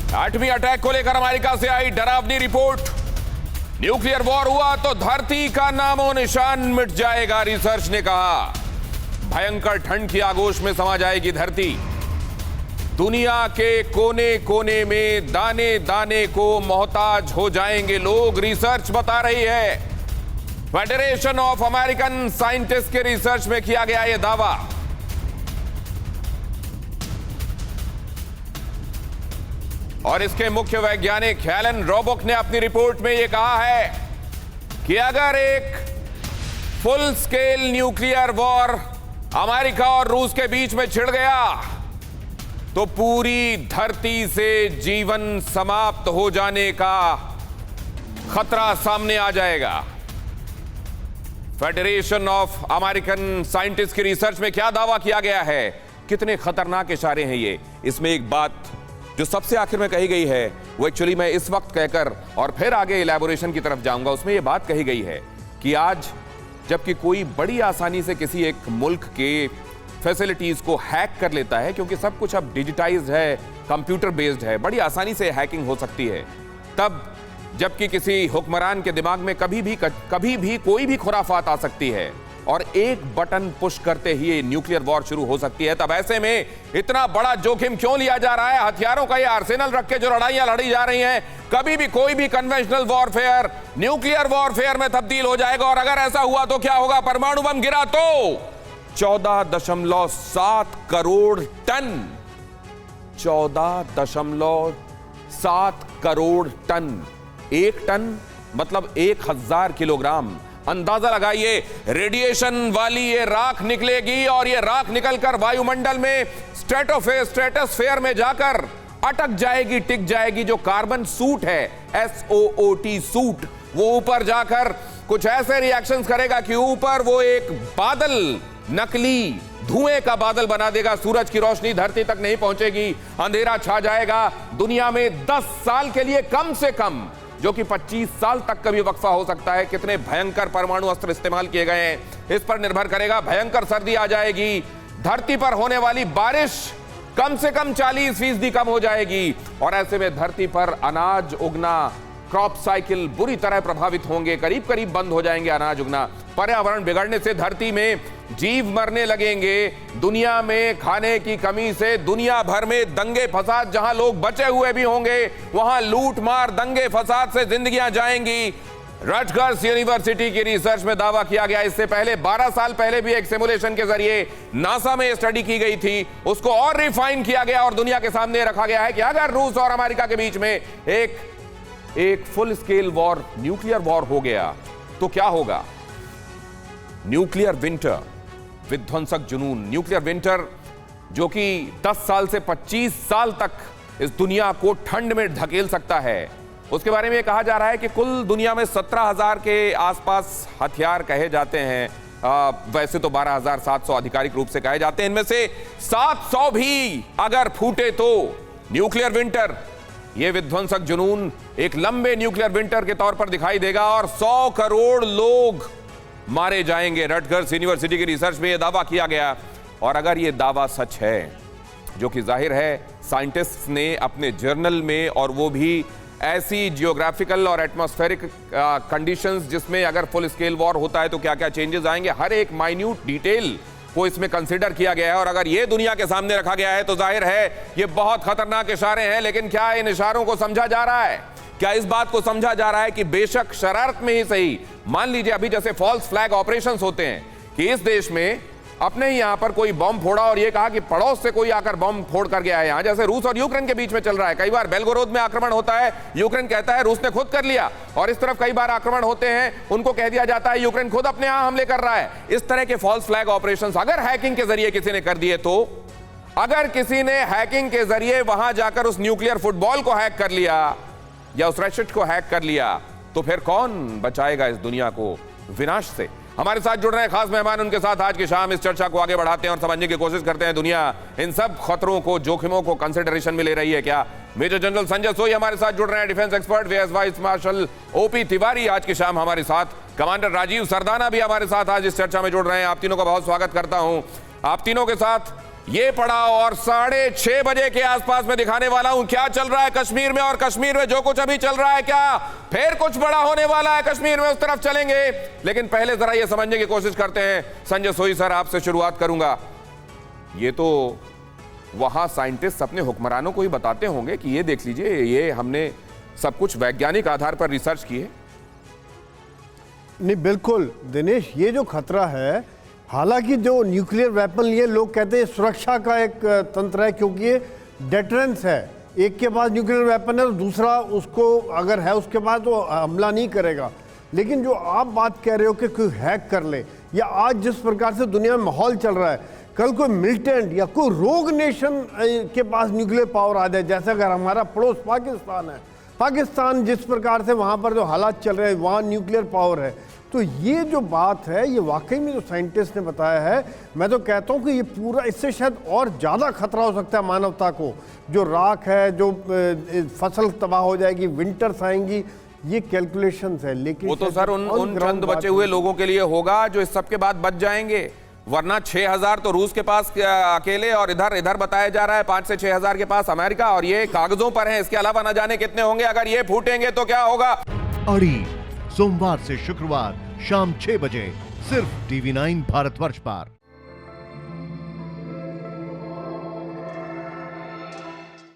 8वीं अटैक को लेकर अमेरिका से आई डरावनी रिपोर्ट। न्यूक्लियर वॉर हुआ तो धरती का नामो निशान मिट जाएगा, रिसर्च ने कहा। भयंकर ठंड की आगोश में समा जाएगी धरती। दुनिया के कोने कोने में दाने दाने को मोहताज हो जाएंगे लोग, रिसर्च बता रही है। फेडरेशन ऑफ अमेरिकन साइंटिस्ट के रिसर्च में किया गया यह दावा। और इसके मुख्य वैज्ञानिक एलन रोबोक ने अपनी रिपोर्ट में यह कहा है कि अगर एक full scale nuclear war America और रूस के बीच में छिड़ गया तो पूरी धरती से जीवन समाप्त हो जाने का खतरा सामने आ जाएगा। फेडरेशन ऑफ अमेरिकन साइंटिस्ट की रिसर्च में क्या दावा किया गया है, कितने खतरनाक इशारे हैं ये। इसमें एक बात जो सबसे आखिर में कही गई है वो एक्चुअली मैं इस वक्त कहकर और फिर आगे इलैबोरेशन की तरफ जाऊंगा। उसमें यह बात कही गई है कि आज जबकि कोई बड़ी आसानी से किसी एक मुल्क के फैसिलिटीज को हैक कर लेता है, क्योंकि सब कुछ अब डिजिटाइज्ड है, कंप्यूटर बेस्ड है, बड़ी आसानी से हैकिंग हो सकती है, तब जबकि किसी हुक्मरान के दिमाग में कभी भी कोई भी खुराफात आ सकती है और एक बटन पुश करते ही ये न्यूक्लियर वॉर शुरू हो सकती है। तब ऐसे में इतना बड़ा जोखिम क्यों लिया जा रहा है? हथियारों का ये आर्सेनल रख के जो लड़ाइयां लड़ी जा रही हैं, कभी भी कोई भी कन्वेंशनल वॉरफेयर न्यूक्लियर वॉरफेयर में तब्दील हो जाएगा। और अगर ऐसा हुआ तो क्या होगा? परमाणु बम गिरा तो 14.7 करोड़ टन, 14.7 करोड़ टन, एक टन मतलब 1000 किलोग्राम। अंदाजा लगाइए, रेडिएशन वाली ये राख निकलेगी और ये राख निकलकर वायुमंडल में स्ट्रेटोस्फेयर में जाकर अटक जाएगी, टिक जाएगी। जो कार्बन सूट है, SOOT सूट, वो ऊपर जाकर कुछ ऐसे रिएक्शंस करेगा कि ऊपर वो एक बादल, नकली धुएं का बादल बना देगा। सूरज की रोशनी धरती तक नहीं पहुंचेगी, अंधेरा छा जाएगा। दुनिया में 10 साल के लिए कम से कम, जो कि 25 साल तक का भी वक्फा हो सकता है, कितने भयंकर परमाणु अस्त्र इस्तेमाल किए गए हैं इस पर निर्भर करेगा। भयंकर सर्दी आ जाएगी, धरती पर होने वाली बारिश कम से कम 40% कम हो जाएगी। और ऐसे में धरती पर अनाज उगना, क्रॉप साइकिल बुरी तरह प्रभावित होंगे, करीब करीब बंद हो जाएंगे अनाज उगना। पर्यावरण बिगड़ने से धरती में जीव मरने लगेंगे। दुनिया में खाने की कमी से दुनिया भर में दंगे फसाद, जहां लोग बचे हुए भी होंगे वहां लूट मार, दंगे फसाद से जिंदगियां जाएंगी। रटगर्स यूनिवर्सिटी की रिसर्च में दावा किया गया। इससे पहले 12 साल पहले भी एक सिमुलेशन के जरिए नासा में स्टडी की गई थी, उसको और रिफाइन किया गया और दुनिया के सामने रखा गया है कि अगर रूस और अमेरिका के बीच में एक full scale war, nuclear war हो गया तो क्या होगा। न्यूक्लियर विंटर, विध्वंसक जुनून, न्यूक्लियर विंटर जो कि 10 साल से 25 साल तक इस दुनिया को ठंड में धकेल सकता है। उसके बारे में कहा जा रहा है कि कुल दुनिया में 17,000 के आसपास हथियार कहे जाते हैं। वैसे तो 12,700 आधिकारिक रूप से कहे जाते हैं। इनमें से 700 भी अगर फूटे तो न्यूक्लियर विंटर, यह विध्वंसक जुनून एक लंबे न्यूक्लियर विंटर के तौर पर दिखाई देगा और 100 करोड़ लोग मारे जाएंगे। रटगर्स यूनिवर्सिटी की रिसर्च में यह दावा किया गया। और अगर यह दावा सच है, जो कि जाहिर है साइंटिस्ट्स ने अपने जर्नल में, और वो भी ऐसी जियोग्राफिकल और एटमॉस्फेरिक कंडीशंस जिसमें अगर फुल स्केल वॉर होता है तो क्या क्या चेंजेस आएंगे, हर एक माइन्यूट डिटेल को इसमें कंसीडर किया गया है। और अगर ये दुनिया के सामने रखा गया है तो जाहिर है ये बहुत खतरनाक इशारे हैं। लेकिन क्या इन इशारों को समझा जा रहा है? क्या इस बात को समझा जा रहा है कि बेशक शरारत में ही सही, मान लीजिए अभी जैसे फॉल्स फ्लैग ऑपरेशंस होते हैं कि इस देश में अपने ही यहां पर कोई बम फोड़ा और ये कहा कि पड़ोस से कोई आकर बम फोड़ कर गया है। यहां जैसे रूस और यूक्रेन के बीच में चल रहा है, कई बार बेलगोरोद में आक्रमण होता है, यूक्रेन कहता है रूस ने खुद कर लिया। और इस तरफ कई बार आक्रमण होते हैं, उनको कह दिया जाता है यूक्रेन खुद अपने यहां हमले कर रहा है। इस तरह के फॉल्स फ्लैग ऑपरेशंस अगर हैकिंग के जरिए किसी ने कर दिए तो, अगर किसी ने हैकिंग के जरिए वहां जाकर उस न्यूक्लियर फुटबॉल को हैक कर लिया या उस रैकेट को हैक कर लिया, तो फिर कौन बचाएगा इस दुनिया को विनाश से? हमारे साथ जुड़ रहे हैं खास मेहमान, उनके साथ आज की शाम इस चर्चा को आगे बढ़ाते हैं और समझने की कोशिश करते हैं दुनिया इन सब खतरों को, जोखिमों को कंसिडरेशन में ले रही है क्या। मेजर जनरल संजय सोई हमारे साथ जुड़ रहे हैं, defence expert vice marshal OP Tiwari आज की शाम हमारे साथ, कमांडर राजीव सरदाना भी हमारे साथ आज इस चर्चा में जुड़ रहे हैं। आप तीनों का बहुत स्वागत करता हूं। आप तीनों के साथ ये पढ़ा और 6:30 बजे के आसपास में दिखाने वाला हूं क्या चल रहा है कश्मीर में, और कश्मीर में जो कुछ अभी चल रहा है क्या फिर कुछ बड़ा होने वाला है कश्मीर में, उस तरफ चलेंगे। लेकिन पहले जरा ये समझने की कोशिश करते हैं। संजय सोई सर, आपसे शुरुआत करूंगा। ये तो वहां साइंटिस्ट अपने हुक्मरानों को ही बताते होंगे कि ये देख लीजिए, ये हमने सब कुछ वैज्ञानिक आधार पर रिसर्च की है। नहीं, बिल्कुल दिनेश, ये जो खतरा है, हालांकि जो न्यूक्लियर वेपन लिए लोग कहते हैं सुरक्षा का एक तंत्र है, क्योंकि ये डेटरेंस है। एक के पास न्यूक्लियर वेपन है तो दूसरा उसको अगर है उसके पास तो हमला नहीं करेगा। लेकिन जो आप बात कह रहे हो कि कोई हैक कर ले, या आज जिस प्रकार से दुनिया में माहौल चल रहा है, कल कोई मिलिटेंट या कोई रोग नेशन के पास न्यूक्लियर पावर आ जाए, जैसे अगर हमारा पड़ोस पाकिस्तान है, पाकिस्तान जिस प्रकार से वहाँ पर जो हालात चल रहे हैं वहाँ न्यूक्लियर पावर है, तो ये जो बात है ये वाकई में जो साइंटिस्ट ने बताया है, मैं तो कहता हूँ कि ये पूरा, इससे शायद और ज़्यादा खतरा हो सकता है मानवता को। जो राख है, जो फसल तबाह हो जाएगी, विंटर्स आएंगी, ये कैलकुलेशंस है। लेकिन वो तो सर उन चंद बचे हुए लोगों के लिए होगा जो इस सब के बाद बच जाएंगे, वरना 6000 तो रूस के पास अकेले, और इधर बताया जा रहा है 5 से 6000 के पास अमेरिका, और ये कागजों पर है। इसके अलावा न जाने कितने होंगे। अगर ये फूटेंगे तो क्या होगा। अड़ी सोमवार से शुक्रवार शाम 6 बजे सिर्फ TV9 भारतवर्ष पर।